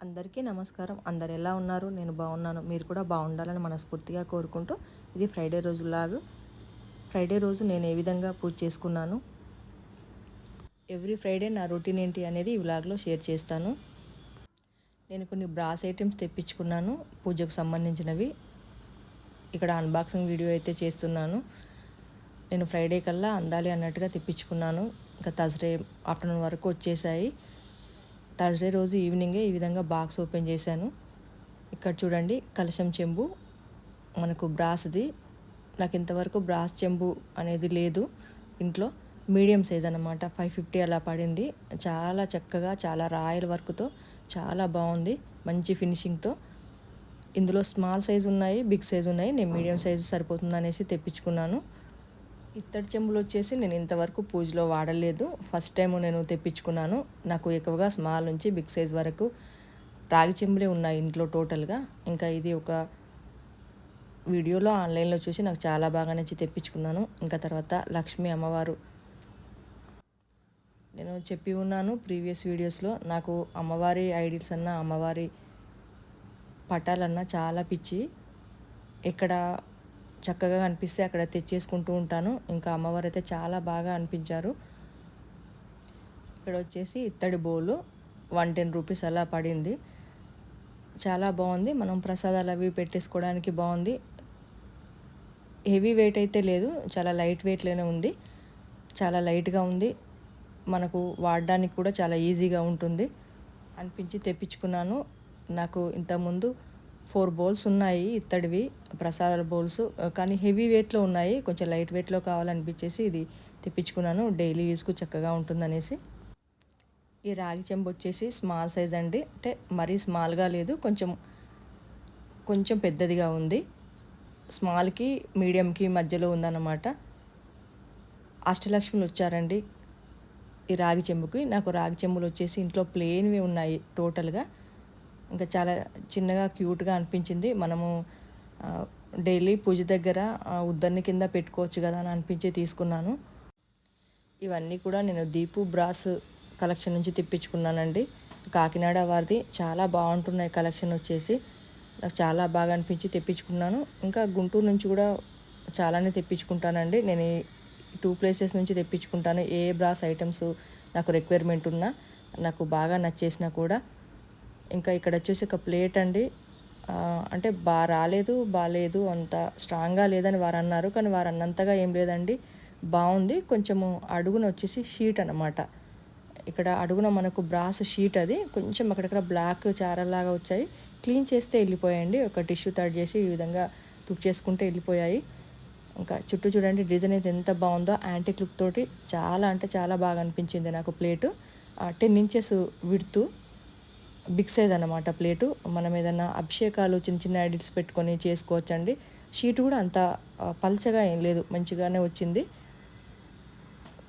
అందరికీ నమస్కారం. అందరు ఎలా ఉన్నారు? నేను బాగున్నాను. మీరు కూడా బాగుండాలని మనస్ఫూర్తిగా కోరుకుంటూ, ఇది ఫ్రైడే రోజు లాగ్. ఫ్రైడే రోజు నేను ఏ విధంగా పూజ చేసుకున్నాను, ఎవ్రీ ఫ్రైడే నా రొటీన్ ఏంటి అనేది ఈ వ్లాగ్లో షేర్ చేస్తాను. నేను కొన్ని బ్రాస్ ఐటమ్స్ తెప్పించుకున్నాను పూజకు సంబంధించినవి. ఇక్కడ అన్బాక్సింగ్ వీడియో అయితే చేస్తున్నాను. నేను ఫ్రైడే కల్లా అందాలి అన్నట్టుగా తెప్పించుకున్నాను. ఇంకా థర్స్డే ఆఫ్టర్నూన్ వరకు వచ్చేసాయి. థర్స్డే రోజు ఈవినింగే ఈ విధంగా బాక్స్ ఓపెన్ చేశాను. ఇక్కడ చూడండి, కలశం చెంబు మనకు బ్రాస్ది. నాకు ఇంతవరకు బ్రాస్ చెంబు అనేది లేదు ఇంట్లో. మీడియం సైజ్ అన్నమాట, 550 అలా పడింది. చాలా చక్కగా, చాలా రాయల్ వర్క్తో చాలా బాగుంది, మంచి ఫినిషింగ్తో. ఇందులో స్మాల్ సైజు ఉన్నాయి, బిగ్ సైజు ఉన్నాయి. నేను మీడియం సైజు సరిపోతుంది అనేసి తెప్పించుకున్నాను. ఇత్తడి చెంబులు వచ్చేసి నేను ఇంతవరకు పూజలో వాడలేదు, ఫస్ట్ టైం నేను తెప్పించుకున్నాను. నాకు ఎక్కువగా స్మాల్ నుంచి బిగ్ సైజ్ వరకు రాగి చెంబులే ఉన్నాయి ఇంట్లో టోటల్గా. ఇంకా ఇది ఒక వీడియోలో ఆన్లైన్లో చూసి నాకు చాలా బాగా నచ్చి తెప్పించుకున్నాను. ఇంకా తర్వాత లక్ష్మీ అమ్మవారు, నేను చెప్పి ఉన్నాను ప్రీవియస్ వీడియోస్లో, నాకు అమ్మవారి ఐడిల్స్ అన్నా అమ్మవారి పటాలన్నా చాలా పిచ్చి. ఎక్కడ చక్కగా అనిపిస్తే అక్కడ తెచ్చేసుకుంటూ ఉంటాను. ఇంకా అమ్మవారు అయితే చాలా బాగా అనిపించారు. ఇక్కడ వచ్చేసి ఇత్తడి బౌలు 110 రూపీస్ అలా పడింది. చాలా బాగుంది, మనం ప్రసాదాలు అవి పెట్టేసుకోవడానికి బాగుంది. హెవీ వెయిట్ అయితే లేదు, చాలా లైట్ వెయిట్లోనే ఉంది. చాలా లైట్గా ఉంది, మనకు వాడడానికి కూడా చాలా ఈజీగా ఉంటుంది అనిపించి తెప్పించుకున్నాను. నాకు ఇంతకుముందు 4 బౌల్స్ ఉన్నాయి ఇత్తడివి ప్రసాదాల బౌల్స్, కానీ హెవీ వెయిట్లో ఉన్నాయి. కొంచెం లైట్ వెయిట్లో కావాలనిపించేసి ఇది తెప్పించుకున్నాను, డైలీ యూస్కు చక్కగా ఉంటుందనేసి. ఈ రాగి చెంబు వచ్చేసి స్మాల్ సైజ్ అండి, అంటే మరీ స్మాల్గా లేదు, కొంచెం కొంచెం పెద్దదిగా ఉంది. స్మాల్కి మీడియంకి మధ్యలో ఉందన్నమాట. అష్టలక్ష్ములు వచ్చారండి ఈ రాగి చెంబుకి. నాకు రాగి చెంబులు వచ్చేసి ఇంట్లో ప్లెయిన్వి ఉన్నాయి టోటల్గా. ఇంకా చాలా చిన్నగా క్యూట్గా అనిపించింది. మనము డైలీ పూజ దగ్గర ఉద్దర్ని కింద పెట్టుకోవచ్చు కదా అని అనిపించి తీసుకున్నాను. ఇవన్నీ కూడా నేను దీపు బ్రాస్ కలెక్షన్ నుంచి తెప్పించుకున్నానండి, కాకినాడ వారిది. చాలా బాగుంటున్నాయి కలెక్షన్ వచ్చేసి, నాకు చాలా బాగా అనిపించి తెప్పించుకున్నాను. ఇంకా గుంటూరు నుంచి కూడా చాలానే తెప్పించుకుంటానండి. నేను ఈ 2 ప్లేసెస్ నుంచి తెప్పించుకుంటాను. ఏ బ్రాస్ ఐటమ్స్ నాకు రిక్వైర్మెంట్ ఉన్నా, నాకు బాగా నచ్చేసినా కూడా. ఇంకా ఇక్కడ వచ్చేసి ఒక ప్లేట్ అండి, అంటే బాగాలేదు, అంత స్ట్రాంగ్గా లేదని వారు అన్నారు, కానీ వారు అన్నంతగా ఏం లేదండి, బాగుంది. కొంచెము అడుగున వచ్చేసి షీట్ అన్నమాట. ఇక్కడ అడుగున మనకు బ్రాస్ షీట్, అది కొంచెం అక్కడక్కడ బ్లాక్ చారలాగా వచ్చాయి. క్లీన్ చేస్తే వెళ్ళిపోయాయండి, ఒక టిష్యూ తడి చేసి ఈ విధంగా తుడిచేసుకుంటే వెళ్ళిపోయాయి. ఇంకా చుట్టూ చూడండి, డిజైన్ అయితే ఎంత బాగుందో, యాంటిక్ లుక్ తోటి చాలా అంటే చాలా బాగా అనిపించింది నాకు plate. 10 inches width, big size అన్నమాట ప్లేటు. మనం ఏదైనా అభిషేకాలు చిన్న చిన్న ఐడిల్స్ పెట్టుకొని చేసుకోవచ్చండి. షీట్ కూడా అంత పల్చగా ఏం లేదు, మంచిగానే వచ్చింది,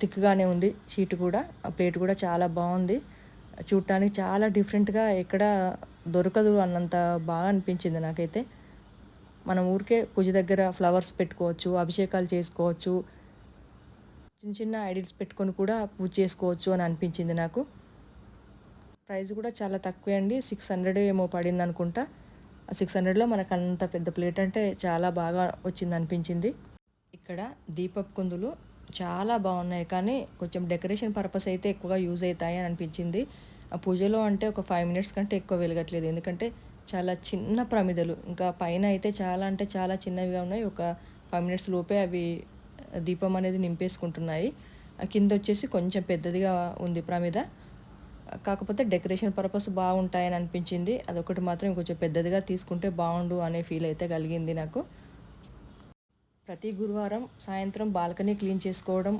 థిక్గానే ఉంది షీట్ కూడా. ఆ ప్లేట్ కూడా చాలా బాగుంది, చూడటానికి చాలా డిఫరెంట్గా, ఎక్కడ దొరకదు అన్నంత బాగా అనిపించింది నాకైతే. మనం ఊరికే పూజ దగ్గర ఫ్లవర్స్ పెట్టుకోవచ్చు, అభిషేకాలు చేసుకోవచ్చు, చిన్న చిన్న ఐడిల్స్ పెట్టుకొని కూడా పూజ చేసుకోవచ్చు అని అనిపించింది నాకు. ప్రైస్ కూడా చాలా తక్కువే అండి, 600 ఏమో పడింది అనుకుంటా. 600లో మనకు అంత పెద్ద ప్లేట్ అంటే చాలా బాగా వచ్చింది అనిపించింది. ఇక్కడ దీపపు కుందులు చాలా బాగున్నాయి, కానీ కొంచెం డెకరేషన్ పర్పస్ అయితే ఎక్కువగా యూజ్ అవుతాయి అని అనిపించింది. ఆ పూజలో అంటే ఒక 5 మినిట్స్ కంటే ఎక్కువ వెలగట్లేదు, ఎందుకంటే చాలా చిన్న ప్రమిదలు. ఇంకా పైన అయితే చాలా అంటే చాలా చిన్నవిగా ఉన్నాయి, ఒక 5 మినిట్స్ లోపే అవి దీపం అనేది నింపేసుకుంటున్నాయి. కింద వచ్చేసి కొంచెం పెద్దదిగా ఉంది ప్రమిద, కాకపోతే డెకరేషన్ పర్పస్ బాగుంటాయని అనిపించింది. అదొకటి మాత్రం కొంచెం పెద్దదిగా తీసుకుంటే బాగుండు అనే ఫీల్ అయితే కలిగింది నాకు. ప్రతి గురువారం సాయంత్రం బాల్కనీ క్లీన్ చేసుకోవడం,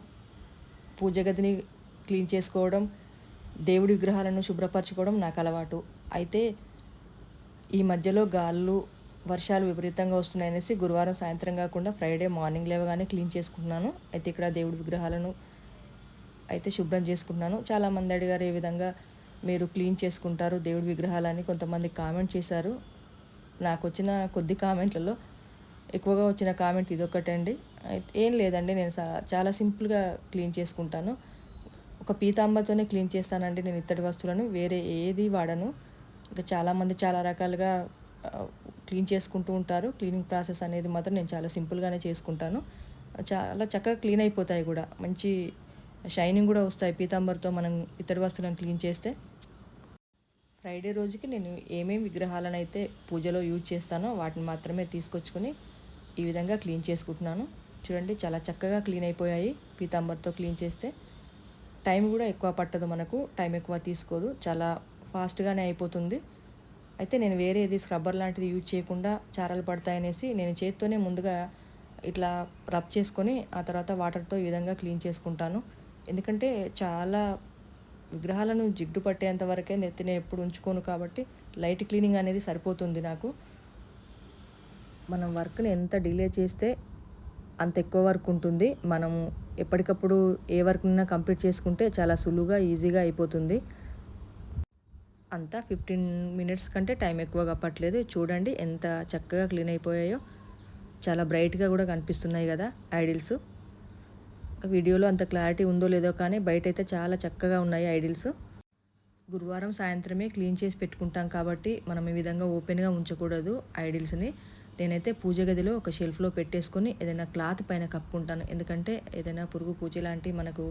పూజ గదిని క్లీన్ చేసుకోవడం, దేవుడి విగ్రహాలను శుభ్రపరచుకోవడం నాకు అలవాటు. అయితే ఈ మధ్యలో గాళ్ళు వర్షాలు విపరీతంగా వస్తున్నాయనేసి గురువారం సాయంత్రం కాకుండా ఫ్రైడే మార్నింగ్ లేవగానే క్లీన్ చేసుకుంటున్నాను. అయితే ఇక్కడ దేవుడి విగ్రహాలను అయితే శుభ్రం చేసుకుంటున్నాను. చాలామంది అడిగారు ఏ విధంగా మీరు క్లీన్ చేసుకుంటారు దేవుడి విగ్రహాలని కొంతమంది కామెంట్ చేశారు. నాకు వచ్చిన కొద్ది కామెంట్లలో ఎక్కువగా వచ్చిన కామెంట్ ఇదొకటండి. ఏం లేదండి, నేను చాలా సింపుల్గా క్లీన్ చేసుకుంటాను. ఒక పీతాంబతోనే క్లీన్ చేస్తానండి నేను ఇత్తడి వస్తువులను, వేరే ఏది వాడను. ఇంకా చాలామంది చాలా రకాలుగా క్లీన్ చేసుకుంటూ ఉంటారు. క్లీనింగ్ ప్రాసెస్ అనేది మాత్రం నేను చాలా సింపుల్గానే చేసుకుంటాను. చాలా చక్కగా క్లీన్ అయిపోతాయి కూడా, మంచి షైనింగ్ కూడా వస్తాయి పీతాంబర్తో మనం ఇతడి వస్తువులను క్లీన్ చేస్తే. ఫ్రైడే రోజుకి నేను ఏమేమి విగ్రహాలను అయితే పూజలో యూజ్ చేస్తానో వాటిని మాత్రమే తీసుకొచ్చుకొని ఈ విధంగా క్లీన్ చేసుకుంటున్నాను. చూడండి, చాలా చక్కగా క్లీన్ అయిపోయాయి పీతాంబర్తో క్లీన్ చేస్తే. టైం కూడా ఎక్కువ పట్టదు, మనకు టైం ఎక్కువ తీసుకోదు, చాలా ఫాస్ట్గానే అయిపోతుంది. అయితే నేను వేరే ఏది స్క్రబ్బర్ లాంటిది యూజ్ చేయకుండా చారలు పడతాయనేసి నేను చేత్తోనే ముందుగా ఇట్లా రబ్ చేసుకొని ఆ తర్వాత వాటర్తో ఈ విధంగా క్లీన్ చేసుకుంటాను. ఎందుకంటే చాలా విగ్రహాలను జిడ్డు పట్టేంత వరకే నెత్తిన ఎప్పుడు ఉంచుకోను కాబట్టి లైట్ క్లీనింగ్ అనేది సరిపోతుంది నాకు. మనం వర్క్ని ఎంత డిలే చేస్తే అంత ఎక్కువ వర్క్ ఉంటుంది. మనము ఎప్పటికప్పుడు ఏ వర్క్నైనా కంప్లీట్ చేసుకుంటే చాలా సులువుగా ఈజీగా అయిపోతుంది. అంతా 15 మినిట్స్ కంటే టైం ఎక్కువగా పట్టలేదు. చూడండి ఎంత చక్కగా క్లీన్ అయిపోయాయో, చాలా బ్రైట్గా కూడా కనిపిస్తున్నాయి కదా ఐడిల్స్. వీడియోలో అంత క్లారిటీ ఉందో లేదో కానీ బయట అయితే చాలా చక్కగా ఉన్నాయి ఐడిల్స్. గురువారం సాయంత్రమే క్లీన్ చేసి పెట్టుకుంటాం కాబట్టి మనం ఈ విధంగా ఓపెన్గా ఉంచకూడదు ఐడిల్స్ని. నేనైతే పూజ గదిలో ఒక షెల్ఫ్లో పెట్టేసుకొని ఏదైనా క్లాత్ పైన కప్పుకుంటాను. ఎందుకంటే ఏదైనా పురుగు పూజ లాంటివి మనకు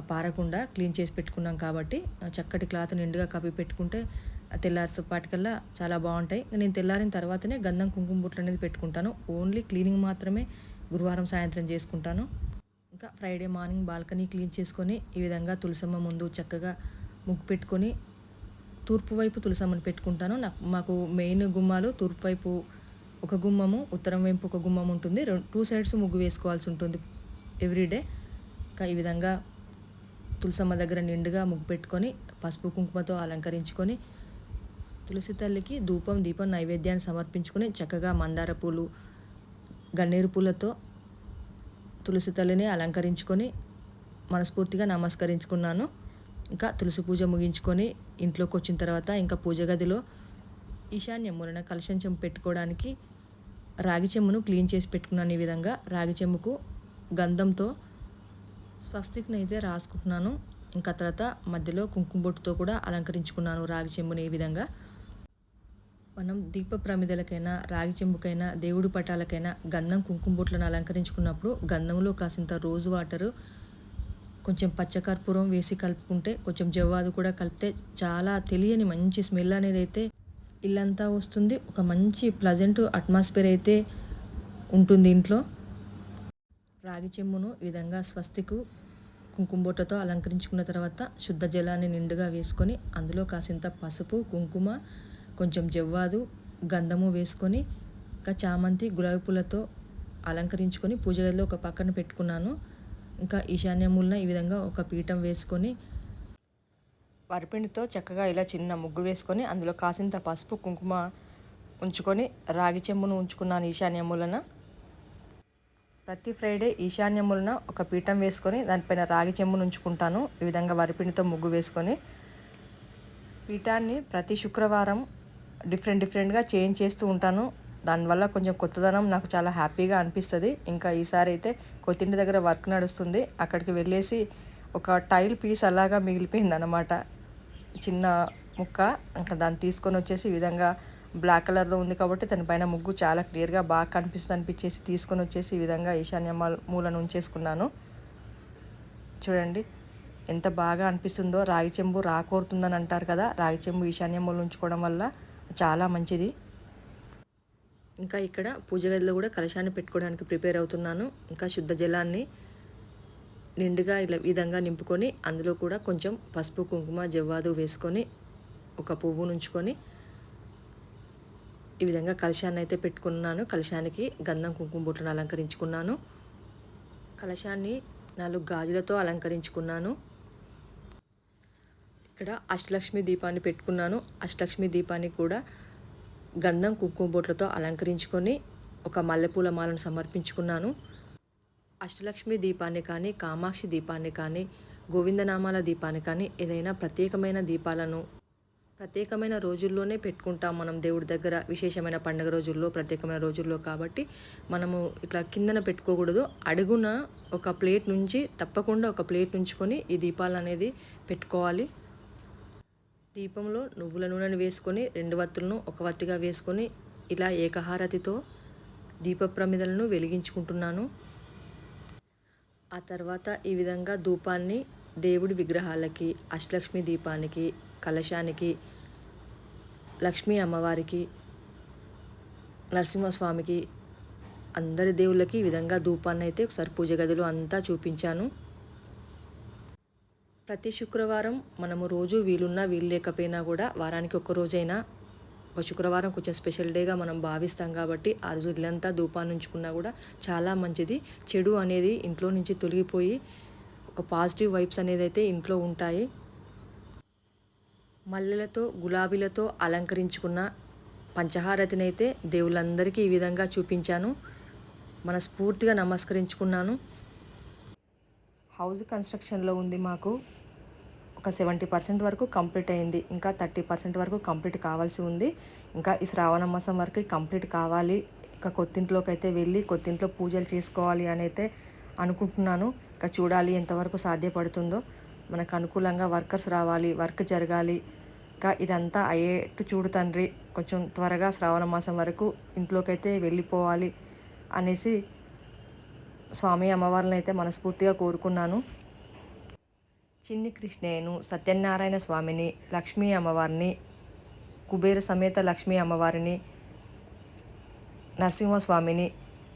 పారకుండా క్లీన్ చేసి పెట్టుకున్నాం కాబట్టి చక్కటి క్లాత్ నిండుగా కప్పి పెట్టుకుంటే తెల్లారిపాటికల్లా చాలా బాగుంటాయి. నేను తెల్లారిన తర్వాతనే గంధం కుంకుమ బొట్లు అనేది పెట్టుకుంటాను. ఓన్లీ క్లీనింగ్ మాత్రమే గురువారం సాయంత్రం చేసుకుంటాను. ఇంకా ఫ్రైడే మార్నింగ్ బాల్కనీ క్లీన్ చేసుకొని ఈ విధంగా తులసమ్మ ముందు చక్కగా ముగ్గు పెట్టుకొని తూర్పు వైపు తులసమ్మని పెట్టుకుంటాను. మాకు మెయిన్ గుమ్మాలు తూర్పు వైపు ఒక గుమ్మము, ఉత్తరం వైపు ఒక గుమ్మం ఉంటుంది. 2 సైడ్స్ ముగ్గు వేసుకోవాల్సి ఉంటుంది ఎవ్రీడే. ఇంకా ఈ విధంగా తులసమ్మ దగ్గర నిండుగా ముగ్గు పెట్టుకొని పసుపు కుంకుమతో అలంకరించుకొని తులసి తల్లికి ధూపం దీపం నైవేద్యాన్ని సమర్పించుకొని చక్కగా మందార పూలు గన్నేరు పూలతో తులసి తల్లిని అలంకరించుకొని మనస్ఫూర్తిగా నమస్కరించుకున్నాను. ఇంకా తులసి పూజ ముగించుకొని ఇంట్లోకి వచ్చిన తర్వాత ఇంకా పూజ గదిలో ఈశాన్య మూలన కలశం చెంబు పెట్టుకోవడానికి రాగి చెంబును క్లీన్ చేసి పెట్టుకున్నాను. ఈ విధంగా రాగి చెంబుకు గంధంతో స్వస్తిక్ని అయితే రాసుకుంటున్నాను. ఇంకా తర్వాత మధ్యలో కుంకుమ బొట్టుతో కూడా అలంకరించుకున్నాను రాగి చెంబుని. ఈ విధంగా మనం దీప ప్రమిదలకైనా రాగి చెంబుకైనా దేవుడి పటాలకైనా గంధం కుంకుమ బొట్లను అలంకరించుకున్నప్పుడు గంధంలో కాసింత రోజు వాటరు కొంచెం పచ్చకర్పూరం వేసి కలుపుకుంటే కొంచెం జవ్వాదు కూడా కలిపితే చాలా తెలియని మంచి స్మెల్ అనేది అయితే ఇల్లంతా వస్తుంది. ఒక మంచి ప్లజెంట్ అట్మాస్ఫియర్ అయితే ఉంటుంది ఇంట్లో. రాగి చెంబును ఈ విధంగా స్వస్తికు కుంకుమ బొట్టతో అలంకరించుకున్న తర్వాత శుద్ధ జలాన్ని నిండుగా వేసుకొని అందులో కాసింత పసుపు కుంకుమ కొంచెం జవ్వాదు గంధము వేసుకొని ఇంకా చామంతి గులాబీ పూలతో అలంకరించుకొని పూజ గదిలో ఒక పక్కన పెట్టుకున్నాను. ఇంకా ఈశాన్య మూలన ఈ విధంగా ఒక పీఠం వేసుకొని వరిపిండితో చక్కగా ఇలా చిన్న ముగ్గు వేసుకొని అందులో కాసింత పసుపు కుంకుమ ఉంచుకొని రాగి చెంబును ఉంచుకున్నాను ఈశాన్య మూలన. ప్రతి ఫ్రైడే ఈశాన్య మూలన ఒక పీఠం వేసుకొని దానిపైన రాగి చెంబును ఉంచుకుంటాను. ఈ విధంగా వరిపిండితో ముగ్గు వేసుకొని పీఠాన్ని ప్రతి శుక్రవారం డిఫరెంట్గా చేంజ్ చేస్తూ ఉంటాను. దానివల్ల కొంచెం కొత్తదనం నాకు చాలా హ్యాపీగా అనిపిస్తుంది. ఇంకా ఈసారి అయితే కొత్తింటి దగ్గర వర్క్ నడుస్తుంది, అక్కడికి వెళ్ళేసి ఒక టైల్ పీస్ అలాగా మిగిలిపోయింది అన్నమాట, చిన్న ముక్క. ఇంకా దాన్ని తీసుకొని వచ్చేసి ఈ విధంగా బ్లాక్ కలర్లో ఉంది కాబట్టి దానిపైన ముగ్గు చాలా క్లియర్గా బాగా అనిపించేసి తీసుకొని వచ్చేసి ఈ విధంగా ఈశాన్య మూలను ఉంచేసుకున్నాను. చూడండి ఎంత బాగా అనిపిస్తుందో. రాగి చెంబు రాకోరుతుందని అంటారు కదా, రాగి చెంబు ఈశాన్య మూల ఉంచుకోవడం వల్ల చాలా మంచిది. ఇంకా ఇక్కడ పూజ గదిలో కూడా కలశాన్ని పెట్టుకోవడానికి ప్రిపేర్ అవుతున్నాను. ఇంకా శుద్ధ జలాన్ని నిండుగా ఇలా విధంగా నింపుకొని అందులో కూడా కొంచెం పసుపు కుంకుమ జవ్వాదు వేసుకొని ఒక పువ్వును ఉంచుకొని ఈ విధంగా కలశాన్ని అయితే పెట్టుకున్నాను. కలశానికి గంధం కుంకుమ బొట్లను అలంకరించుకున్నాను. కలశాన్ని 4 గాజులతో అలంకరించుకున్నాను. ఇక్కడ అష్టలక్ష్మి దీపాన్ని పెట్టుకున్నాను. అష్టలక్ష్మి దీపాన్ని కూడా గంధం కుంకుమ బొట్లతో అలంకరించుకొని ఒక మల్లెపూల మాలను సమర్పించుకున్నాను. అష్టలక్ష్మి దీపాన్ని కానీ కామాక్షి దీపాన్ని కానీ గోవిందనామాల దీపాన్ని కానీ ఏదైనా ప్రత్యేకమైన దీపాలను ప్రత్యేకమైన రోజుల్లోనే పెట్టుకుంటాం మనం దేవుడి దగ్గర, విశేషమైన పండుగ రోజుల్లో ప్రత్యేకమైన రోజుల్లో. కాబట్టి మనము ఇట్లా కిందన పెట్టుకోకూడదు, అడుగున ఒక ప్లేట్ నుంచి తప్పకుండా ఒక ప్లేట్ ఉంచుకొని ఈ దీపాలు అనేది పెట్టుకోవాలి. దీపంలో నువ్వుల నూనెను వేసుకొని 2 వత్తులను ఒక వత్తిగా వేసుకొని ఇలా ఏకహారతితో దీప ప్రమిదలను వెలిగించుకుంటున్నాను. ఆ తర్వాత ఈ విధంగా ధూపాన్ని దేవుడి విగ్రహాలకి, అష్టలక్ష్మి దీపానికి, కలశానికి, లక్ష్మీ అమ్మవారికి, నరసింహస్వామికి, అందరి దేవుళ్ళకి ఈ విధంగా ధూపాన్ని అయితే ఒకసారి పూజ గదిలో అంతా చూపించాను. ప్రతి శుక్రవారం మనము రోజు వీలున్నా వీలు లేకపోయినా కూడా వారానికి ఒక్క రోజైనా ఒక శుక్రవారం కొంచెం స్పెషల్ డేగా మనం భావిస్తాం కాబట్టి ఆ రోజు ఇల్లంతా ధూపాన్ని ఉంచుకున్నా కూడా చాలా మంచిది. చెడు అనేది ఇంట్లో నుంచి తొలగిపోయి ఒక పాజిటివ్ వైబ్స్ అనేది అయితే ఇంట్లో ఉంటాయి. మల్లెలతో గులాబీలతో అలంకరించుకున్న పంచహారతిని అయితే దేవుళ్ళందరికీ ఈ విధంగా చూపించాను. మనస్ఫూర్తిగా నమస్కరించుకున్నాను. హౌస్ కన్స్ట్రక్షన్లో ఉంది. మాకు ఒక 70% వరకు కంప్లీట్ అయింది. ఇంకా 30% వరకు కంప్లీట్ కావాల్సి ఉంది. ఇంకా ఈ శ్రావణ మాసం వరకు కంప్లీట్ కావాలి. ఇంకా కొత్తింట్లోకి అయితే వెళ్ళి కొత్తింట్లో పూజలు చేసుకోవాలి అని అయితే అనుకుంటున్నాను. ఇంకా చూడాలి ఎంతవరకు సాధ్యపడుతుందో. మనకు అనుకూలంగా వర్కర్స్ రావాలి, వర్క్ జరగాలి. ఇంకా ఇదంతా అయ్యేట్టు చూడు తండ్రి, కొంచెం త్వరగా శ్రావణ మాసం వరకు ఇంట్లోకి అయితే వెళ్ళిపోవాలి అనేసి స్వామి అమ్మవారిని అయితే మనస్ఫూర్తిగా కోరుకున్నాను. చిన్ని కృష్ణయ్యను, సత్యనారాయణ స్వామిని, లక్ష్మీ అమ్మవారిని, కుబేర సమేత లక్ష్మీ అమ్మవారిని, నరసింహస్వామిని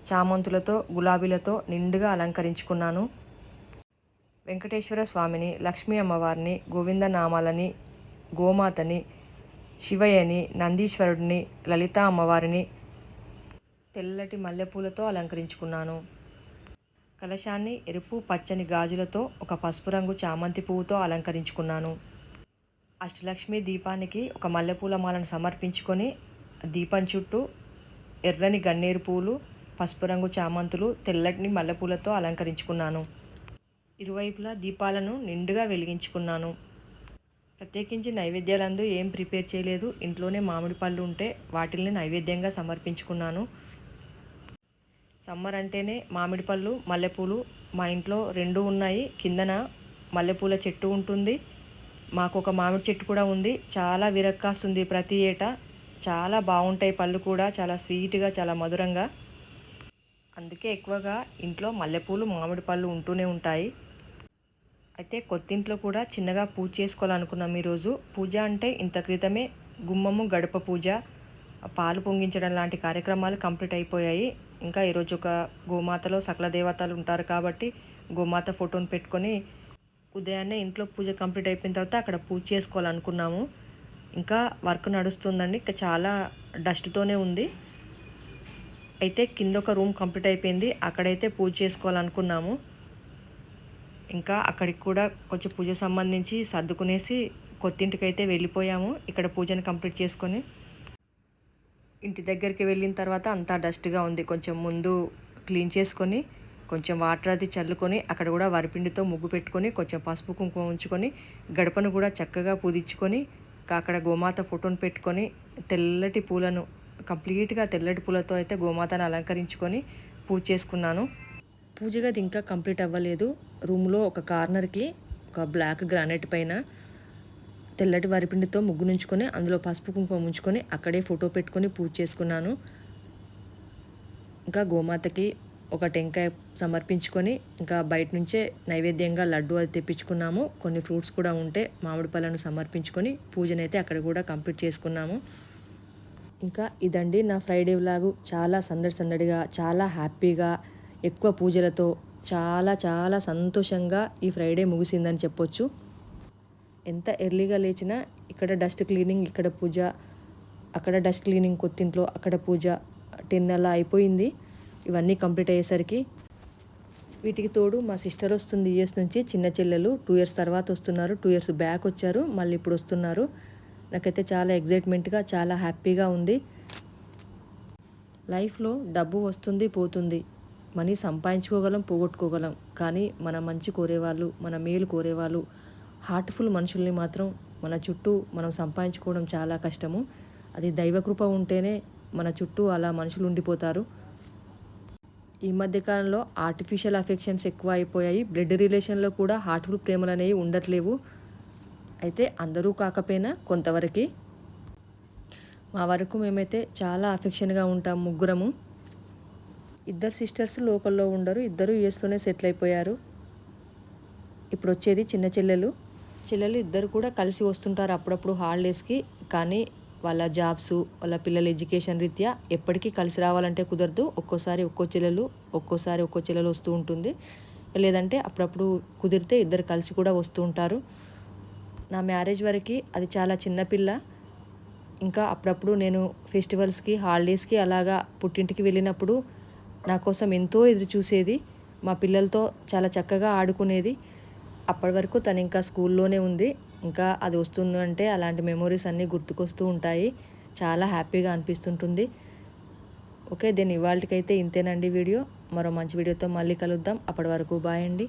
చామంతులతో గులాబీలతో నిండుగా అలంకరించుకున్నాను. వెంకటేశ్వర స్వామిని, లక్ష్మీ అమ్మవారిని, గోవింద నామాలని, గోమాతని, శివయ్యని, నందీశ్వరుడిని, లలితా అమ్మవారిని తెల్లటి మల్లెపూలతో అలంకరించుకున్నాను. కలశాన్ని ఎరుపు పచ్చని గాజులతో ఒక పసుపు రంగు చామంతి పువ్వుతో అలంకరించుకున్నాను. అష్టలక్ష్మి దీపానికి ఒక మల్లెపూల మాలను సమర్పించుకొని దీపం చుట్టూ ఎర్రని గన్నేరు పూలు, పసుపు రంగు చామంతులు, తెల్లటి మల్లెపూలతో అలంకరించుకున్నాను. ఇరువైపులా దీపాలను నిండుగా వెలిగించుకున్నాను. ప్రత్యేకించి నైవేద్యాలందు ఏం ప్రిపేర్ చేయలేదు. ఇంట్లోనే మామిడి పళ్ళు ఉంటే వాటిల్ని నైవేద్యంగా సమర్పించుకున్నాను. సమ్మర్ అంటేనే మామిడి పళ్ళు, మల్లెపూలు. మా ఇంట్లో 2 ఉన్నాయి. కిందన మల్లెపూల చెట్టు ఉంటుంది. మాకు ఒక మామిడి చెట్టు కూడా ఉంది. చాలా విరక్కాస్తుంది ప్రతి ఏటా. చాలా బాగుంటాయి పళ్ళు కూడా, చాలా స్వీట్గా, చాలా మధురంగా. అందుకే ఎక్కువగా ఇంట్లో మల్లెపూలు, మామిడి పళ్ళు ఉంటూనే ఉంటాయి. అయితే కొత్తింట్లో కూడా చిన్నగా పూజ చేసుకోవాలనుకున్నాం ఈరోజు. పూజ అంటే ఇంత క్రితమే గుమ్మము, గడప పూజ, పాలు పొంగించడం లాంటి కార్యక్రమాలు కంప్లీట్ అయిపోయాయి. ఇంకా ఈరోజు ఒక గోమాతలో సకల దేవతలు ఉంటారు కాబట్టి గోమాత ఫోటోని పెట్టుకొని ఉదయాన్నే ఇంట్లో పూజ కంప్లీట్ అయిపోయిన తర్వాత అక్కడ పూజ చేసుకోవాలనుకున్నాము. ఇంకా వర్క్ నడుస్తుందండి. ఇంకా చాలా డస్ట్తోనే ఉంది. అయితే కింద ఒక రూమ్ కంప్లీట్ అయిపోయింది. అక్కడైతే పూజ చేసుకోవాలనుకున్నాము. ఇంకా అక్కడికి కూడా కొంచెం పూజ సంబంధించి సర్దుకునేసి కొత్తింటికి అయితే వెళ్ళిపోయాము. ఇక్కడ పూజను కంప్లీట్ చేసుకొని ఇంటి దగ్గరికి వెళ్ళిన తర్వాత అంతా డస్ట్గా ఉంది. కొంచెం ముందు క్లీన్ చేసుకొని కొంచెం వాటర్ అది చల్లుకొని అక్కడ కూడా వరిపిండితో ముగ్గు పెట్టుకొని కొంచెం పసుపు కుంకుమ ఉంచుకొని గడపను కూడా చక్కగా పూజించుకొని అక్కడ గోమాత ఫోటోని పెట్టుకొని తెల్లటి పూలను కంప్లీట్గా తెల్లటి పూలతో అయితే గోమాతను అలంకరించుకొని పూజ చేసుకున్నాను. పూజ గది ఇంకా కంప్లీట్ అవ్వలేదు. రూమ్లో ఒక కార్నర్కి ఒక బ్లాక్ గ్రానైట్ పైన తెల్లటి వరిపిండితో ముగ్గు నుంచుకొని అందులో పసుపు కుంకుమ ఉంచుకొని అక్కడే ఫోటో పెట్టుకొని పూజ చేసుకున్నాను. ఇంకా గోమాతకి ఒక టెంకాయ సమర్పించుకొని ఇంకా బయట నుంచే నైవేద్యంగా లడ్డు అది తెప్పించుకున్నాము. కొన్ని ఫ్రూట్స్ కూడా ఉంటే మామిడి పళ్ళను సమర్పించుకొని పూజనైతే అక్కడ కూడా కంప్లీట్ చేసుకున్నాము. ఇంకా ఇదండి నా ఫ్రైడే వ్లాగు. చాలా సందడిగా, చాలా హ్యాపీగా, ఎక్కువ పూజలతో చాలా చాలా సంతోషంగా ఈ ఫ్రైడే ముగిసిందని చెప్పొచ్చు. ఎంత ఎర్లీగా లేచినా ఇక్కడ డస్ట్ క్లీనింగ్, ఇక్కడ పూజ, అక్కడ డస్ట్ క్లీనింగ్, కొత్తింట్లో అక్కడ పూజ, 10 అలా అయిపోయింది ఇవన్నీ కంప్లీట్ అయ్యేసరికి. వీటికి తోడు మా సిస్టర్ వస్తుంది యూఎస్ నుంచి. చిన్న చెల్లెలు 2 years తర్వాత వస్తున్నారు. 2 years బ్యాక్ వచ్చారు, మళ్ళీ ఇప్పుడు వస్తున్నారు. నాకైతే చాలా ఎగ్జైట్మెంట్గా, చాలా హ్యాపీగా ఉంది. లైఫ్లో డబ్బు వస్తుంది పోతుంది, మనీ సంపాదించుకోగలం, పోగొట్టుకోగలం. కానీ మన మంచి కోరేవాళ్ళు, మన మేలు కోరేవాళ్ళు, హార్ట్ఫుల్ మనుషుల్ని మాత్రం మన చుట్టూ మనం సంపాదించుకోవడం చాలా కష్టము. అది దైవకృప ఉంటేనే మన చుట్టూ అలా మనుషులు ఉండిపోతారు. ఈ మధ్యకాలంలో ఆర్టిఫిషియల్ అఫెక్షన్స్ ఎక్కువ అయిపోయాయి. బ్లడ్ రిలేషన్లో కూడా హార్ట్ఫుల్ ప్రేమలు అనేవి ఉండట్లేవు. అయితే అందరూ కాకపోయినా కొంతవరకు. మా వరకు మేమైతే చాలా అఫెక్షన్గా ఉంటాం ముగ్గురము. ఇద్దరు సిస్టర్స్ లోకల్లో ఉండరు, ఇద్దరు యూఎస్లోనే సెటిల్ అయిపోయారు. ఇప్పుడు వచ్చేది చిన్న చెల్లెలు ఇద్దరు కూడా కలిసి వస్తుంటారు అప్పుడప్పుడు హాలిడేస్కి. కానీ వాళ్ళ జాబ్స్, వాళ్ళ పిల్లల ఎడ్యుకేషన్ రీత్యా ఎప్పటికీ కలిసి రావాలంటే కుదరదు. ఒక్కోసారి ఒక్కో చెల్లెలు వస్తూ ఉంటుంది. లేదంటే అప్పుడప్పుడు కుదిరితే ఇద్దరు కలిసి కూడా వస్తూ ఉంటారు. నా మ్యారేజ్ వరకు అది చాలా చిన్నపిల్ల. ఇంకా అప్పుడప్పుడు నేను ఫెస్టివల్స్కి, హాలిడేస్కి అలాగా పుట్టింటికి వెళ్ళినప్పుడు నా కోసం ఎంతో ఎదురు చూసేది. మా పిల్లలతో చాలా చక్కగా ఆడుకునేది. అప్పటి వరకు తను ఇంకా స్కూల్లోనే ఉంది. ఇంకా అది వస్తుందంటే అలాంటి మెమొరీస్ అన్నీ గుర్తుకొస్తూ ఉంటాయి. చాలా హ్యాపీగా అనిపిస్తుంటుంది. ఓకే, ఇవాళకైతే ఇంతేనండి వీడియో. మరో మంచి వీడియోతో మళ్ళీ కలుద్దాం. అప్పటి వరకు బాయ్ అండి.